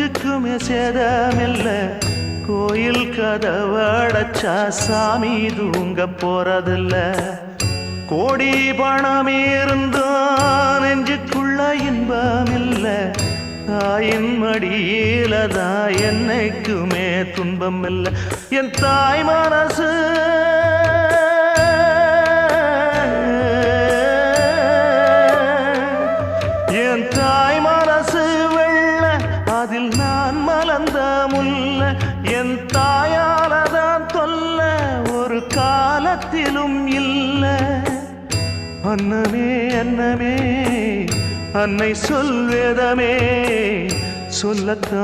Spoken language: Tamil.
கொஞ்சுக்குமே சேதமில்ல. கோயில் கதவடைச்சா சாமி தூங்க போறதில்ல. கோடி பணம் இருந்தும் நெஞ்சுக்குள்ள இன்பமில்ல. தாயின் மடியில தான் என்னைக்குமே துன்பம் இல்லை. என் தாய் மனசு என் தாய் மனசு வெள்ள, அதில் நான் மலர்ந்த முல்ல. என் தாயாலதான் தொல்ல ஒரு காலத்திலும் இல்லை. அன்னமே அன்னமே அன்னை சொல்வேதமே சொல்லத்தான்